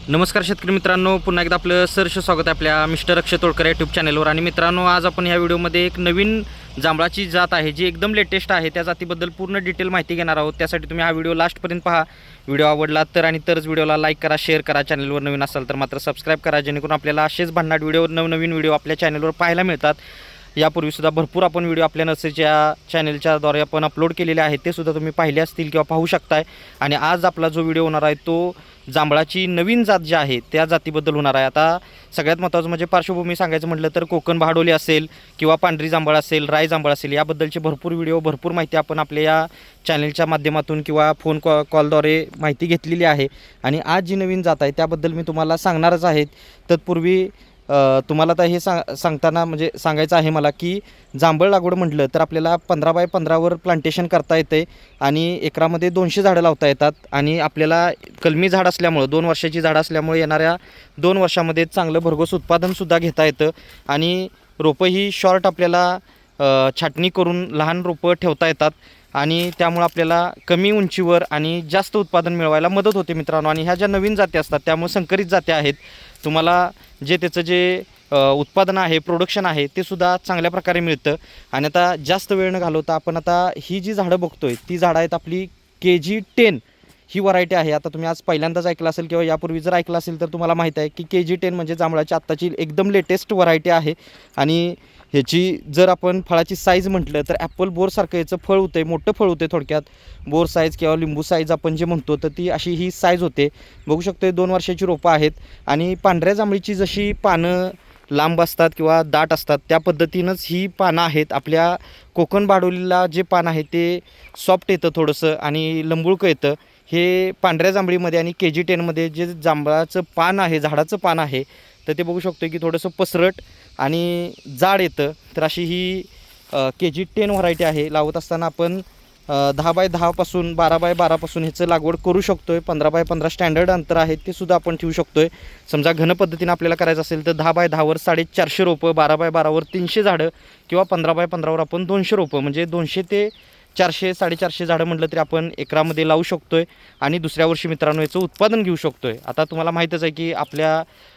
नमस्कार शेतकरी मित्रांनो, पुन्हा एकदा आपलं सहर्ष स्वागत आहे आपल्या मिस्टर अक्षय तोडकर यूट्यूब चॅनलवर। आणि मित्रांनो, आज आपण या व्हिडिओमध्ये एक नवीन जांभळाची जात आहे जी एकदम लेटेस्ट आहे, त्या जातीबद्दल पूर्ण डिटेल माहिती घेणार आहोत। त्यासाठी तुम्ही हा व्हिडिओ लास्टपर्यंत पहा। व्हिडिओ आवडला तर आणि तरच व्हिडिओला लाईक करा, शेअर करा, चॅनलवर नवीन असाल तर मात्र सबस्क्राईब करा, जेणेकरून आपल्याला असेच भन्नाट व्हिडिओ नवनवीन व्हिडिओ आपल्या चॅनलवर पाहायला मिळतात। यापूर्वीसुद्धा भरपूर आपण व्हिडिओ आपल्या नर्सरीच्या चॅनलच्याद्वारे आपण अपलोड केलेले आहेत, ते सुद्धा तुम्ही पाहिले असतील किंवा पाहू शकताय। आणि आज आपला जो व्हिडिओ होणार आहे तो जांभळाची नवीन जात जी आहे त्या जातीबद्दल होणार आहे। आता सगळ्यात महत्त्वाचं म्हणजे पार्श्वभूमी सांगायचं म्हटलं तर कोकण बहाडोली असेल किंवा पांढरी जांभळ असेल, राय जांभळ असेल, याबद्दलचे भरपूर व्हिडिओ, भरपूर माहिती आपण आपल्या या चॅनलच्या माध्यमातून किंवा फोन कॉलद्वारे माहिती घेतलेली आहे। आणि आज जी नवीन जात आहे त्याबद्दल मी तुम्हाला सांगणारच आहे। तत्पूर्वी तुम्हाला आता हे सांगताना म्हणजे सांगायचं आहे मला की जांभळ लागवड म्हटलं तर आपल्याला 15x15वर प्लांटेशन करता येते आणि एकरामध्ये 200 झाडं लावता येतात। आणि आपल्याला कलमी झाड असल्यामुळं 2 वर्षाची झाडं असल्यामुळे येणाऱ्या 2 वर्षामध्ये चांगलं भरघोस उत्पादनसुद्धा घेता येतं। आणि रोपं ही शॉर्ट आपल्याला छाटणी करून लहान रोपं ठेवता येतात आणि त्यामुळे आपल्याला कमी उंचीवर आणि जास्त उत्पादन मिळवायला मदत होते मित्रांनो। आणि ह्या ज्या नवीन जाती असतात त्यामुळे संकरित जाती आहेत, तुम्हाला जे त्याचं जे उत्पादन आहे, प्रोडक्शन आहे, ते सुद्धा चांगल्या प्रकारे मिळतं। आणि आता जास्त वेळ न घालवता आपण आता ही जी झाडं बघतोय ती झाडं आहेत आपली KG10 ही व्हरायटी आहे। आता तुम्ही आज पहिल्यांदाच ऐकलं असेल किंवा यापूर्वी जर ऐकलं असेल तर तुम्हाला माहीत आहे की KG10 म्हणजे जांभळाची आत्ताची एकदम लेटेस्ट व्हरायटी आहे। आणि ह्याची जर आपण फळाची साईज म्हटलं तर ॲपल बोरसारखं याचं फळ होतं आहे, मोठं फळ होते, थोडक्यात बोर साईज किंवा लिंबू साईज आपण जे म्हणतो तर ती अशी ही साईज होते। बघू शकतो 2 वर्षाची रोपं आहेत। आणि पांढऱ्या जांभळीची जशी पानं लांब असतात किंवा दाट असतात त्या पद्धतीनंच ही पानं आहेत। आपल्या कोकण बाडोलीला जे पान आहे ते सॉफ्ट येतं थोडंसं आणि लंबुळकं येतं। हे पांढऱ्या जांभळीमध्ये आणि KG10मध्ये जे जांभळाचं पान आहे, झाडाचं पान आहे, तर ते बघू शकतो की थोडंसं पसरट आणि जाड येतं। तर अशी ही KG10 व्हरायटी आहे। लावत असताना आपण 10x10 पासून 12x12 पासून ह्याचं लागवड करू शकतो आहे। 15x15 स्टँडर्ड अंतर आहे ते सुद्धा आपण ठेवू शकतो आहे। समजा घन पद्धतीने आपल्याला करायचं असेल तर 10x10वर 450 रोपं, 12x12वर 300 झाडं किंवा 15x15वर आपण 200 रोपं म्हणजे 200 ते 400-450 झाडं म्हटलं तरी आपण एकरामध्ये लावू शकतो आहे। आणि दुसऱ्या वर्षी मित्रांनो याचं उत्पादन घेऊ शकतो आहे। आता तुम्हाला माहीतच आहे की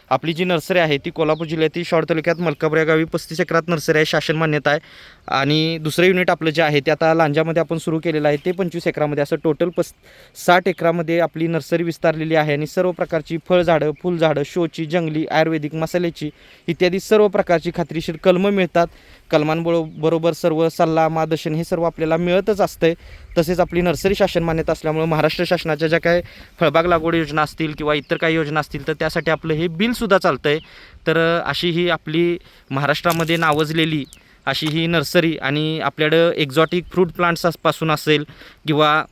आपली जी नर्सरी आहे ती कोल्हापूर जिल्ह्यातील शॉर्ट तालुक्यात मलकापूर या गावी 35 एकरात नर्सरी आहे, शासन मान्यता आहे। आणि दुसरं युनिट आपलं जे आहे ते आता लांजामध्ये आपण सुरू केलेलं आहे, ते 25 एकरामध्ये, असं टोटल 60 एकरामध्ये आपली नर्सरी विस्तारलेली आहे। आणि सर्व प्रकारची फळझाडं, फुलझाडं, शोची, जंगली, आयुर्वेदिक, मसाल्याची इत्यादी सर्व प्रकारची खात्रीशीर कलमं मिळतात। कलमांबरोबर सर्व सल्ला, मार्गदर्शन हे सर्व आपल्याला मिळतच असतं। तसेच आपली नर्सरी शासन मान्यता असल्यामुळे महाराष्ट्र शासनाच्या ज्या काही फळबाग लागवड योजना असतील किंवा इतर काही योजना असतील तर त्यासाठी आपलं हे बिलसुद्धा चालतं आहे। तर अशी ही आपली महाराष्ट्रामध्ये नावाजलेली अशी ही नर्सरी, आणि आपल्याकडं एक्झॉटिक फ्रूट प्लांट्सपासून असेल किंवा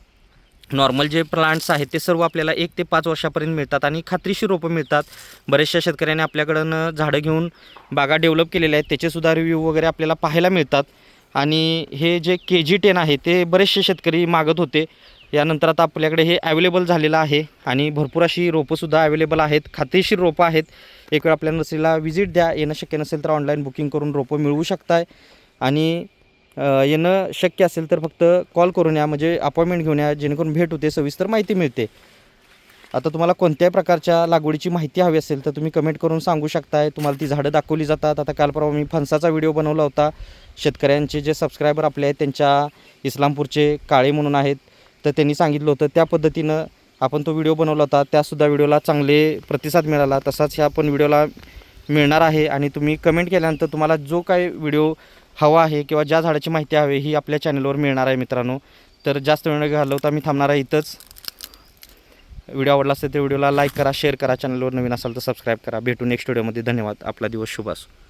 नॉर्मल जे प्लांट्स आहेत ते सर्व आपल्याला 1 ते 5 वर्षापर्यंत मिळतात आणि खात्रीशीर रोपं मिळतात। बऱ्याचशा शेतकऱ्यांनी आपल्याकडून झाडं घेऊन बागा डेव्हलप केलेल्या आहेत, त्याचेसुद्धा रिव्ह्यू वगैरे आपल्याला पाहायला मिळतात। आणि हे जे KG10 आहे ते बरेचसे शेतकरी मागत होते, यानंतर आता आपल्याकडे हे अवेलेबल झालेलं आहे। आणि भरपूर अशी रोपंसुद्धा अवेलेबल आहेत, खात्रीशीर रोपं आहेत। एक वेळ आपल्या नर्सरीला व्हिजिट द्या, येणं शक्य नसेल तर ऑनलाईन बुकिंग करून रोपं मिळवू शकताय। आणि येणं शक्य असेल तर फक्त कॉल करून या, म्हणजे अपॉइंटमेंट घेऊन या, जेणेकरून भेट होते, सविस्तर माहिती मिळते। आता तुम्हाला कोणत्याही प्रकारच्या लागवडीची माहिती हवी असेल तर तुम्ही कमेंट करून सांगू शकताय, तुम्हाला ती झाडं दाखवली जातात। आता काल परवा मी फणसाचा व्हिडिओ बनवला होता, शेतकऱ्यांचे जे सबस्क्रायबर आपले आहेत त्यांच्या इस्लामपूरचे काळे म्हणून आहेत, तर त्यांनी सांगितलं होतं त्या पद्धतीनं आपण तो व्हिडिओ बनवला होता। त्यासुद्धा व्हिडिओला चांगले प्रतिसाद मिळाला, तसाच ह्या पण व्हिडिओला मिळणार आहे। आणि तुम्ही कमेंट केल्यानंतर तुम्हाला जो काही व्हिडिओ हवा आहे किंवा ज्या झाडाची माहिती हवी ही आपल्या चॅनलवर मिळणार आहे मित्रांनो। तर जास्त वेळ न घालवता मी थांबणार आहे इथंच। व्हिडिओ आवडला असेल तर व्हिडिओला लाईक करा, शेअर करा, चॅनलवर नवीन असाल तर सबस्क्राईब करा। भेटू नेक्स्ट व्हिडिओमध्ये। धन्यवाद। आपला दिवस शुभ असो।